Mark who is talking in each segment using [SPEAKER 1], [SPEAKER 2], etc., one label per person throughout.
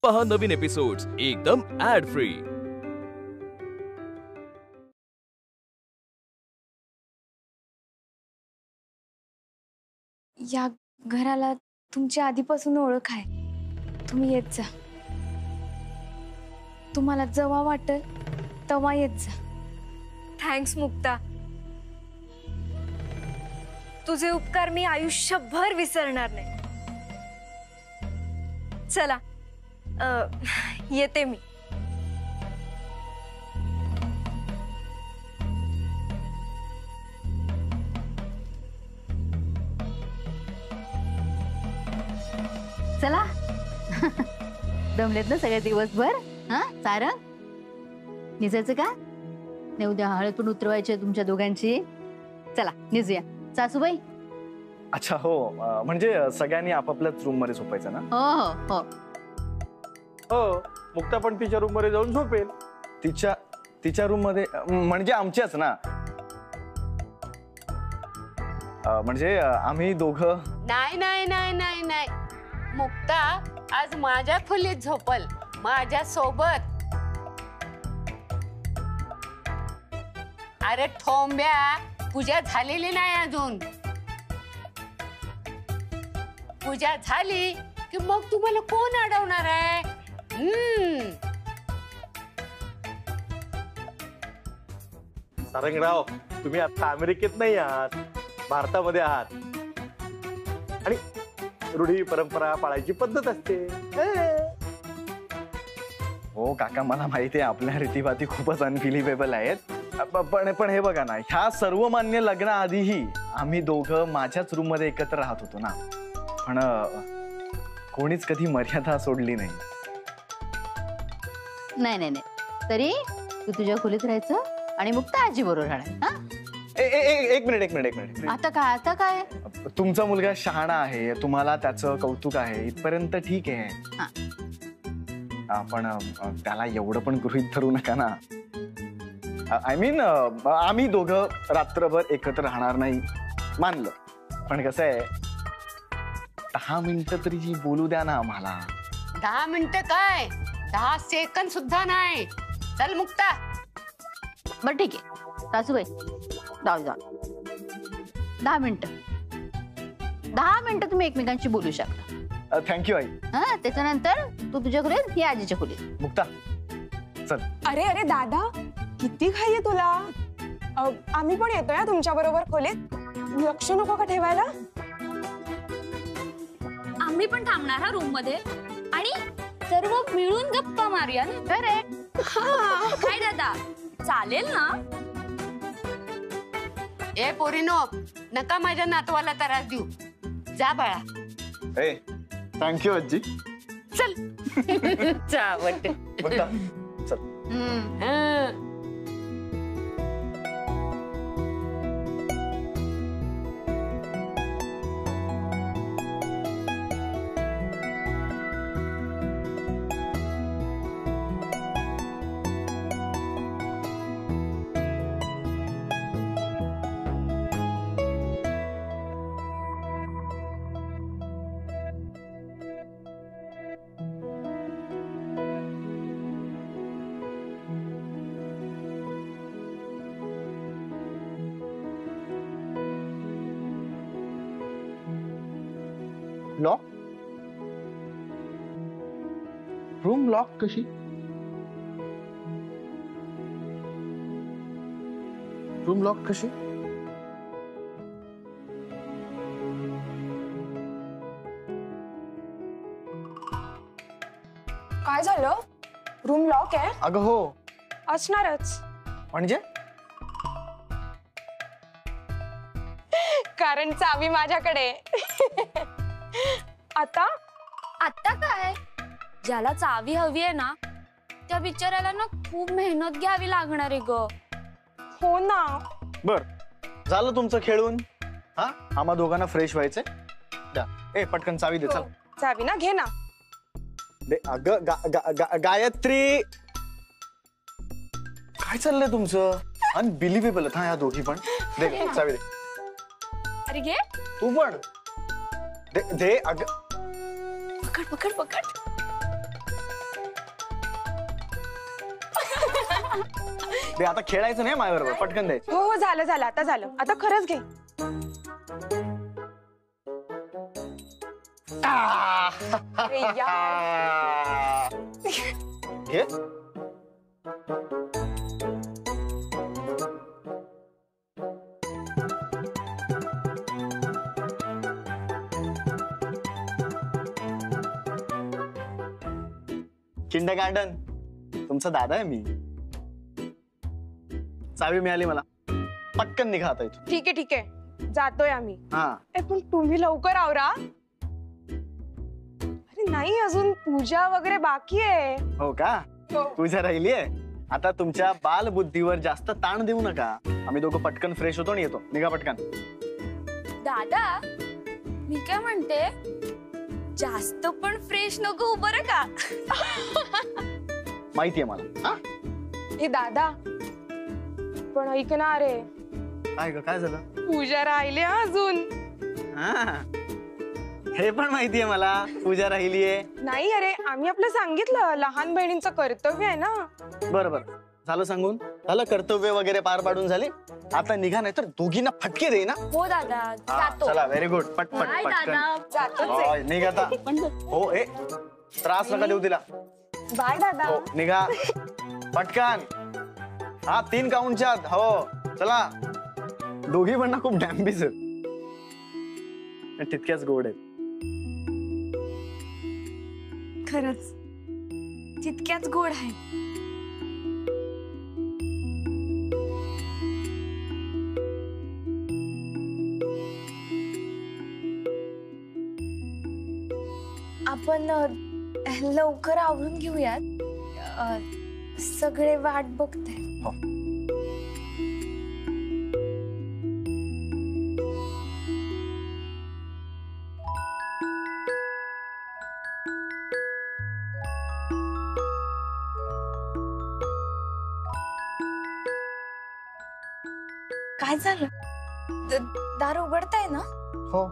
[SPEAKER 1] पहा नवीन एपिसोड्स एकदम add free.
[SPEAKER 2] या घराला तुमची आधीपासून ओळख आहे, तुम्ही येत जा। तुम्हाला जेव्हा वाटेल तेव्हा येत जा।
[SPEAKER 3] थँक्स मुक्ता, तुझे उपकार मी आयुष्यभर विसरणार नाही। चला येते मी।
[SPEAKER 4] चला दमलेत ना सगळे दिवसभर? हा सारंग, निजायचं का? नाही उद्या हळद पण उतरवायची तुमच्या दोघांची। चला निजूया। सासूबाई?
[SPEAKER 5] अच्छा हो, म्हणजे सगळ्यांनी आपापल्याच रूम मध्ये झोपायचं ना?
[SPEAKER 4] हो हो हो
[SPEAKER 6] हो, मुक्ता पण तिच्या रूम मध्ये जाऊन झोपेल।
[SPEAKER 5] तिच्या रूम मध्ये म्हणजे आमच्याच ना? म्हणजे आम्ही दोघं?
[SPEAKER 7] नाही नाही नाही नाही नाही, मुक्ता आज माझ्या खोलीत झोपल, माझ्या सोबत। अरे ठोंब्या, पूजा झालेली नाही अजून। पूजा झाली की मग तुम्हाला कोण अडवणार आहे?
[SPEAKER 6] सारंगराव, तुम्ही आता अमेरिकेत नाही आहात, भारतामध्ये आहात आणि रूढी परंपरा पाळायची पद्धत असते।
[SPEAKER 5] हो काका, मला माहिती आहे आपल्या रीतीभाती खूपच अनबिलिव्हेबल आहेत, पण हे बघा ना, ह्या सर्वमान्य लग्नाआधीही आम्ही दोघं माझ्याच रूम मध्ये एकत्र राहत होतो ना, पण कोणीच कधी मर्यादा सोडली नाही।
[SPEAKER 4] नाही नाही नाही, तरी तू तुझ्या खोलीत राहायचं आणि मुक्ता आजी बरोबर राहायचं।
[SPEAKER 5] एक मिनिट।
[SPEAKER 4] आता काय?
[SPEAKER 5] तुमचा मुलगा शहाणा आहे, तुम्हाला त्याचं कौतुक आहे, इथपर्यंत ठीक आहे, पण त्याला एवढं पण गृहीत धरू नका ना। आय मीन आम्ही दोघं रात्रभर एकत्र राहणार नाही मानलं, पण कसं आहे, 10 मिनिटं तरी बोलू द्या ना आम्हाला।
[SPEAKER 7] 10 मिनिटं काय, 10 सेकंद सुद्धा नाही। चल मुक्ता।
[SPEAKER 4] बरं ठीक आहे सासूबाई, जाऊ 10 मिनिटं। 10 मिनिटं तुम्ही एकमेकांशी बोलू शकता।
[SPEAKER 5] थँक्यू आई।
[SPEAKER 4] हा, त्याच्यानंतर तू तुझ्या खोलीत, ही आजीच्या खोलीत।
[SPEAKER 5] मुक्ता चल।
[SPEAKER 8] अरे दादा, किती घाई आहे तुला? आम्ही पण येतोय तुमच्या बरोबर खोलीत, लक्ष नको का ठेवायला?
[SPEAKER 3] आम्ही पण थांबणार हा रूम मध्ये आणि सर्व मिळून गप्पा मारूया ना।
[SPEAKER 4] करेक्ट।
[SPEAKER 3] काय दादा, चालेल ना?
[SPEAKER 7] ए पोरीनो, नका माझ्या नातवाला त्रास देऊ, जा बाळा।
[SPEAKER 5] ए थँक्यू आजी।
[SPEAKER 7] चल जा वाटते
[SPEAKER 5] मुक्ता चल।
[SPEAKER 6] लॉक? रूम लॉक कशी? रूम लॉक कशी?
[SPEAKER 8] काय झालं? रूम लॉक आहे?
[SPEAKER 5] अगं हो।
[SPEAKER 8] असणारच,
[SPEAKER 5] म्हणजे?
[SPEAKER 8] कारण चावी माझ्याकडे। आता
[SPEAKER 3] काय? ज्याला चावी हवी आहे ना, त्या बिचाऱ्याला ना खूप मेहनत घ्यावी लागणार आहे ग।
[SPEAKER 8] हो ना।
[SPEAKER 5] बर झालं तुमचं खेळून, हा आम्हा दोघांना फ्रेश व्हायचंय। द्या, ए पटकन चावी दे। चल
[SPEAKER 8] चावी ना, घे ना।
[SPEAKER 5] दे अगं गायत्री, काय चाललंय तुमचं? अनबिलिव्हेबल हा, या दोघी पण। दे चावी दे।
[SPEAKER 3] अरे घे,
[SPEAKER 5] तू पण दे। अगं
[SPEAKER 3] पकड पकड पकड।
[SPEAKER 5] ते आता खेळायचं नाही माझ्या बरोबर, पटकन द्यायचं.
[SPEAKER 8] हो हो झालं झालं आता झालं, आता खरंच घे. अरे यार.
[SPEAKER 5] घे. किंडरगार्टन तुमचा दादा आहे मी. चावी मिळाली मला, पटकन निघा आता इथून.
[SPEAKER 8] ठीक आहे जातोय आम्ही.
[SPEAKER 5] हा
[SPEAKER 8] पण तुम्ही लवकर आवरा. अरे नाही अजून पूजा वगैरे बाकी आहे.
[SPEAKER 5] हो का, पूजा राहिली आहे. आता तुमच्या बालबुद्धीवर जास्त ताण देऊ नका. आम्ही दोघं पटकन फ्रेश होतो आणि येतो. निघा पटकन.
[SPEAKER 3] दादा मी काय म्हणते, जास्त पण फ्रेश नको बरं का.
[SPEAKER 5] माहितीये मला. हा
[SPEAKER 8] हे दादा पण ऐकणार रे,
[SPEAKER 5] काय ग, काय झालं?
[SPEAKER 8] पूजा राहिली अजून.
[SPEAKER 5] हा हे पण माहितीये मला, पूजा राहिलीये.
[SPEAKER 8] नाही अरे आम्ही आपलं सांगितलं, लहान बहिणींचं कर्तव्य आहे ना.
[SPEAKER 5] बरं बरं झालं सांगून. झालं कर्तव्य वगैरे पार पाडून झाले. आता निघा, नाही तर दोघींना फटके दे ना.
[SPEAKER 3] हो दादा
[SPEAKER 5] हा,
[SPEAKER 3] जातो.
[SPEAKER 5] चला व्हेरी गुड. पटपट
[SPEAKER 3] बाय
[SPEAKER 5] पटकन.
[SPEAKER 3] दादा.
[SPEAKER 8] जातोच आहे.
[SPEAKER 5] होय, निघ आता. हो ए त्रास नका देऊ तिला.
[SPEAKER 8] बाय दादा.
[SPEAKER 5] हो निघा पटकन. हा 3 काउंटच्या आत. हो चला. दोघी पण ना खूप डॅम्बिस आहेत, तितक्याच गोड आहेत.
[SPEAKER 2] खरंच तितक्याच गोड आहे. आपण लवकर आवरून घेऊयात. सगळे वाट बघताय.
[SPEAKER 5] हो.
[SPEAKER 2] काय झालं? दार उघडताय ना?
[SPEAKER 5] हो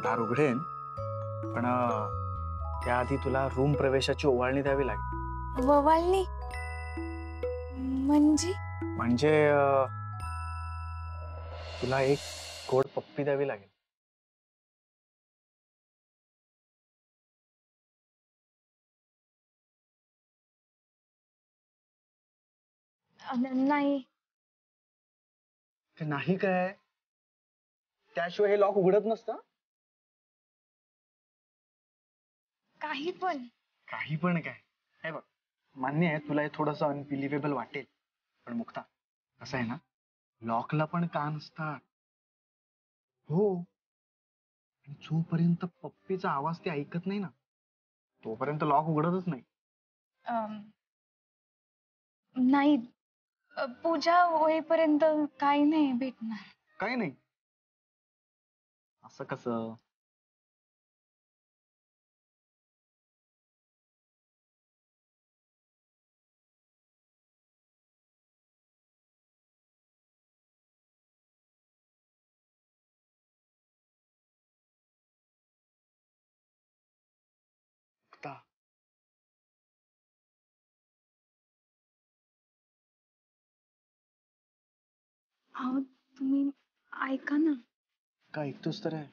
[SPEAKER 5] दार उघडेन, पण त्याआधी तुला रूम प्रवेशाची ओवाळणी द्यावी लागेल.
[SPEAKER 2] ववाळणी म्हणजे?
[SPEAKER 5] म्हणजे तुला एक गोड पप्पी द्यावी लागेल.
[SPEAKER 2] नाही.
[SPEAKER 5] नाही काय, त्याशिवाय हे लॉक उघडत नसतं.
[SPEAKER 2] काही पण.
[SPEAKER 5] काही पण काय, हे बघ मान्य आहे तुला हे थोडंसं अनबिलिव्हेबल वाटेल, पण मुक्ता कसं आहे ना, लॉकला पण कान असतात. हो, आणि जोपर्यंत पप्पीचा आवाज ते ऐकत नाही ना, तोपर्यंत लॉक उघडतच नाही.
[SPEAKER 2] नाही, पूजा होईपर्यंत काही नाही भेटणार.
[SPEAKER 5] काही नाही असं कसं?
[SPEAKER 2] अहो तुम्ही ऐका ना.
[SPEAKER 5] का ऐकतोस तर आहे,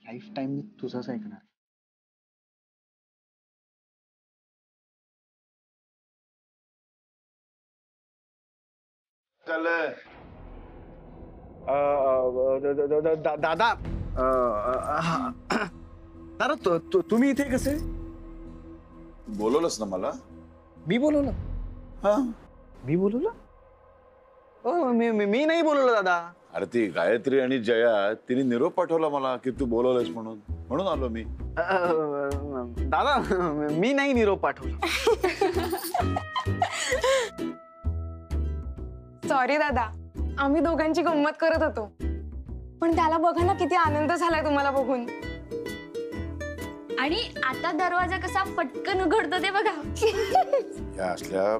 [SPEAKER 5] लाईफ टाइम मी तुझंच ऐकणार. दादा दादा तुम्ही इथे कसे?
[SPEAKER 9] बोलवलंस ना मला.
[SPEAKER 5] मी बोलवलं?
[SPEAKER 9] हा
[SPEAKER 5] मी बोलवलं? मी नाही बोलवलं दादा.
[SPEAKER 9] अरे ती गायत्री आणि जया तिने निरोप पाठवला मला की तू बोलवलंस म्हणून, म्हणून आलो मी.
[SPEAKER 5] दादा मी नाही निरोप पाठवला.
[SPEAKER 8] सॉरी दादा, आम्ही दोघांची गंमत करत होतो, पण त्याला बघा ना किती आनंद झालाय तुम्हाला बघून.
[SPEAKER 3] आणि आता दरवाजा कसा पटकन उघडतो ते बघा.
[SPEAKER 9] या असल्या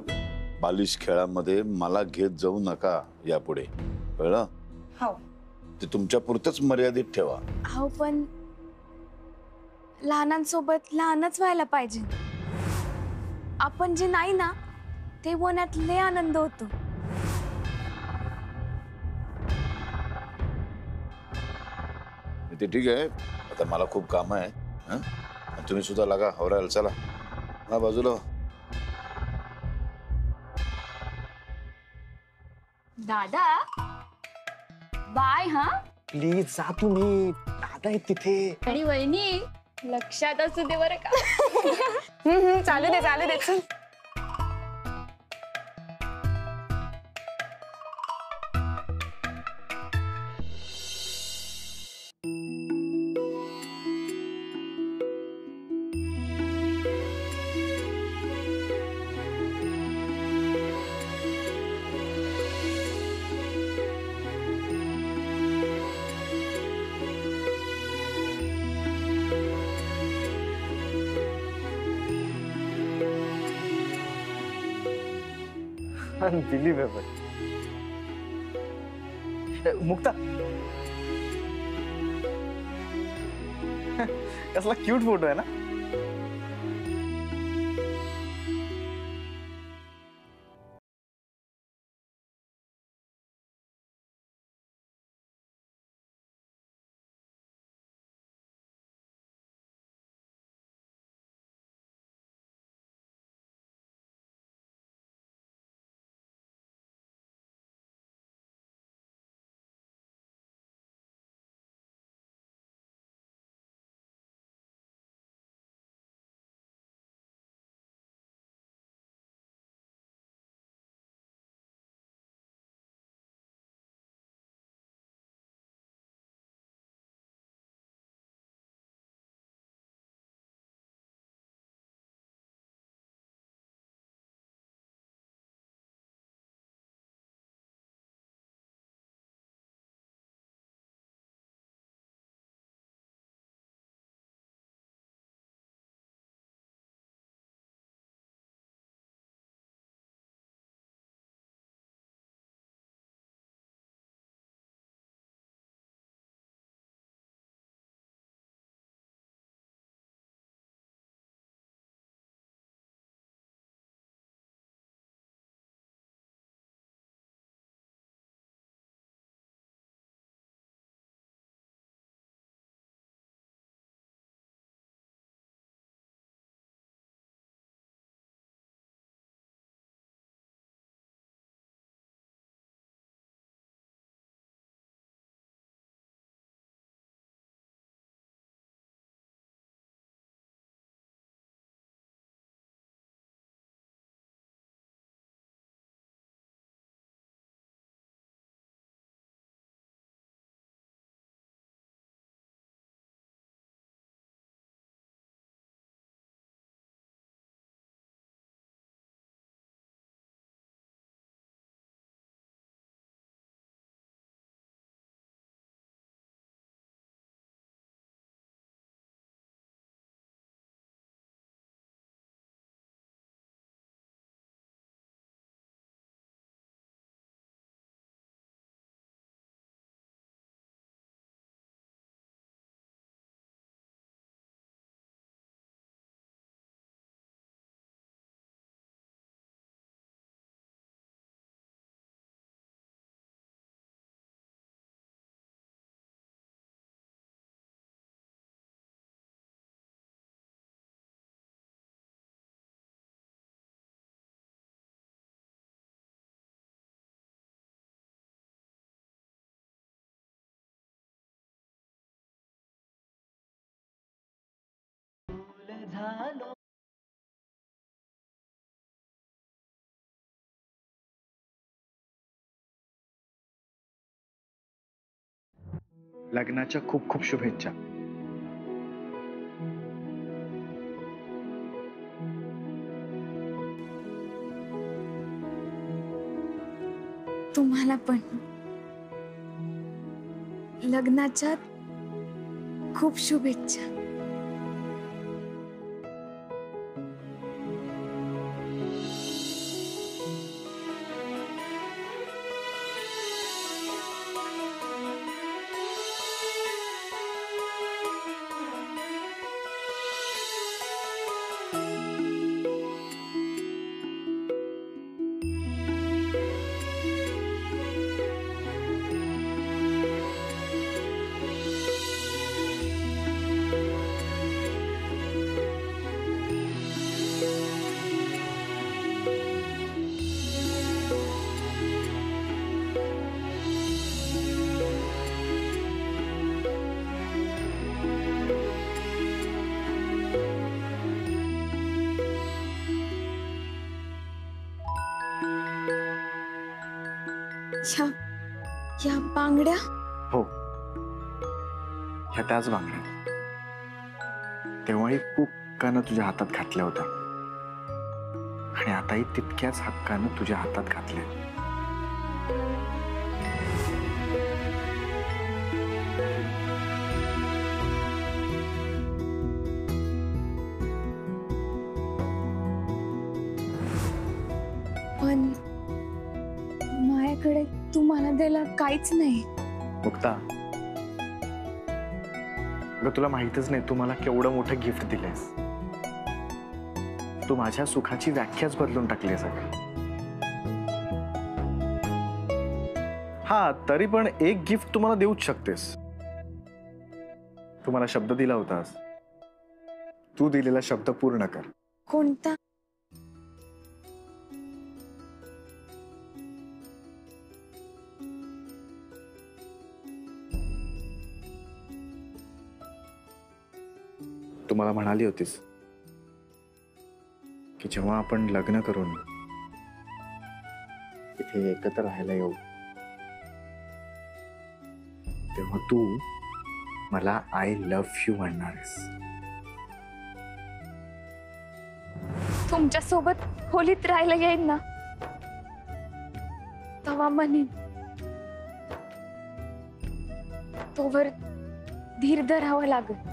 [SPEAKER 9] बालिश खेळामध्ये मला घेत जाऊ नका यापुढे, कळलं?
[SPEAKER 8] हो.
[SPEAKER 9] ते तुमच्या पुरतच मर्यादित ठेवा.
[SPEAKER 2] हो पण लहानांसोबत लहानच व्हायला पाहिजे. आपण जे नाही ना ते होण्यात लय आनंद होतो.
[SPEAKER 9] ते ठीक आहे. आता मला खूप काम आहे. हं? तुम्ही सुद्धा लागा आवरायला. चला हा बाजूला व्हा.
[SPEAKER 3] दादा बाय. हा
[SPEAKER 5] प्लीज जा तुम्ही. दादा आहेत तिथे.
[SPEAKER 3] आणि वहिनी लक्षात असू दे बरं का.
[SPEAKER 8] चालू दे चालू दे चल.
[SPEAKER 5] अनबिलीव्हेबल. मुक्ता कसला क्यूट फोटो आहे ना. लग्नाच्या खूप खूप शुभेच्छा.
[SPEAKER 2] तुम्हाला पण लग्नाच्या खूप शुभेच्छा. या बांगड्या
[SPEAKER 5] हो, ह्या त्याच बांगड्या. तेव्हाही खूप हक्कानं तुझ्या हातात घातल्या होत्या आणि आताही तितक्याच हक्कानं तुझ्या हातात घातल्या.
[SPEAKER 2] पण माझ्याकडे तू मला द्यायला काहीच नाही.
[SPEAKER 5] मुक्ता, अगं तुला माहितच नाही तू मला केवढं मोठं गिफ्ट दिलंयस. तू माझ्या सुखाची व्याख्याच बदलून टाकली सगळं. हा, तरी पण एक गिफ्ट तू मला देऊच शकतेस. तू मला शब्द दिला होतास, तू दिलेला शब्द पूर्ण कर.
[SPEAKER 2] कोणता?
[SPEAKER 5] तू मला म्हणाली होतीस की जेव्हा आपण लग्न करून इथे एकत्र राहायला येऊ तेव्हा तू मला आय लव्ह यू म्हणणारेस.
[SPEAKER 2] तुमच्या सोबत खोलीत राहायला येईन ना तेव्हा म्हणेन. तोवर धीर धरावं लागेल.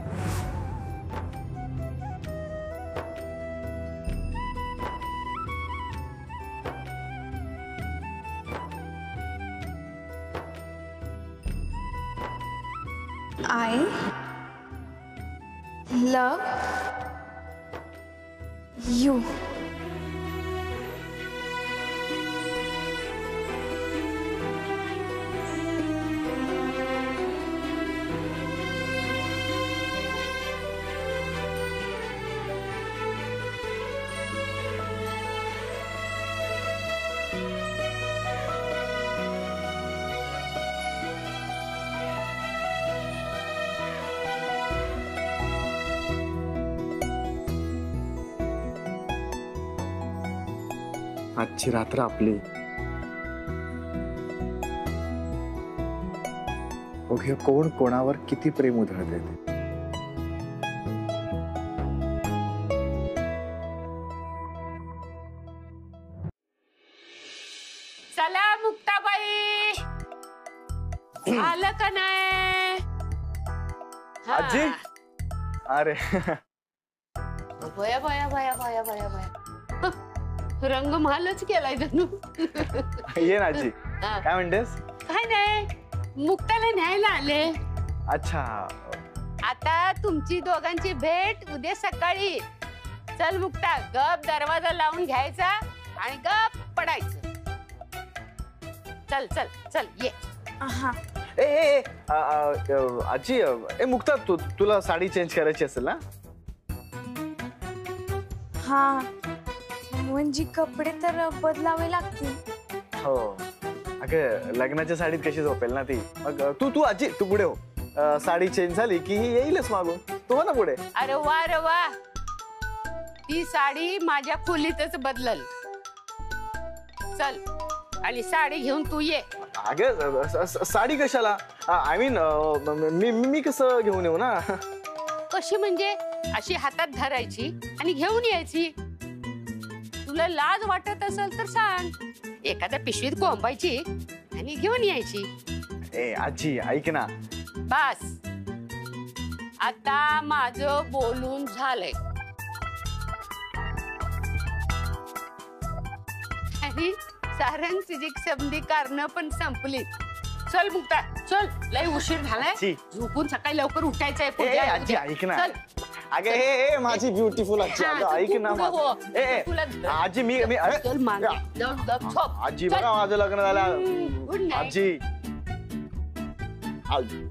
[SPEAKER 2] I love you.
[SPEAKER 5] आजची रात्र आपली. बघूया कोण कोणावर किती प्रेम उधळते.
[SPEAKER 7] चला मुक्ताबाई, झालं का नाही? हा.
[SPEAKER 5] आजी, अरे
[SPEAKER 7] भया भया भया भया भया भया रंग महालच केलाय जणू.
[SPEAKER 5] ये ना आजी.
[SPEAKER 7] हा.
[SPEAKER 5] काय म्हणतेस?
[SPEAKER 7] काय नाही, मुक्ताला न्यायला आले.
[SPEAKER 5] अच्छा,
[SPEAKER 7] आता तुमची दोघांची भेट उद्या सकाळी. चल मुक्ता, गप दरवाजा लावून घ्यायचा आणि गप पडायचं. चल चल चल ये.
[SPEAKER 2] हा.
[SPEAKER 5] ए, ए, ए, आजी, ए मुक्ता, तुला साडी चेंज करायची असेल ना?
[SPEAKER 2] हा, म्हणजे कपडे तर बदलावे लागतील.
[SPEAKER 5] हो, अगं लग्नाच्या साडीत कशी झोपेल ना ती. मग तू आजी तू पुढे हो. साडी चेंज झाली की ही येईलच मागून. तू हो ना पुढे.
[SPEAKER 7] अरे वा रे वा, ती साडी माझ्या खोलीतच बदलल. चल आणि साडी घेऊन तू ये.
[SPEAKER 5] अगं साडी कशाला? आय मीन मी कसं घेऊन येऊ ना?
[SPEAKER 7] कशी म्हणजे? अशी हातात धरायची आणि घेऊन यायची. तुला लाज वाटत असेल तर सांग, एखाद्या पिशवीत कोंबायची आणि घेऊन यायची.
[SPEAKER 5] ए आजी ऐक ना.
[SPEAKER 7] बस, आता माझं बोलून झालंय. आणि सारंग तुझी समधी कारण पण संपली. चल मुक्ता, चल, लय उशीर झालाय. झोपून सकाळी लवकर उठायचंय.
[SPEAKER 5] ए आजी ऐक ना.
[SPEAKER 7] चल.
[SPEAKER 5] अगं हे माझी ब्युटिफुल आजी, अगं ऐक ना. आजी मी अरे
[SPEAKER 7] चल मागे जाऊन झोप.
[SPEAKER 5] आजी बघा माझं लग्न झालं.
[SPEAKER 7] Good night.
[SPEAKER 5] आजी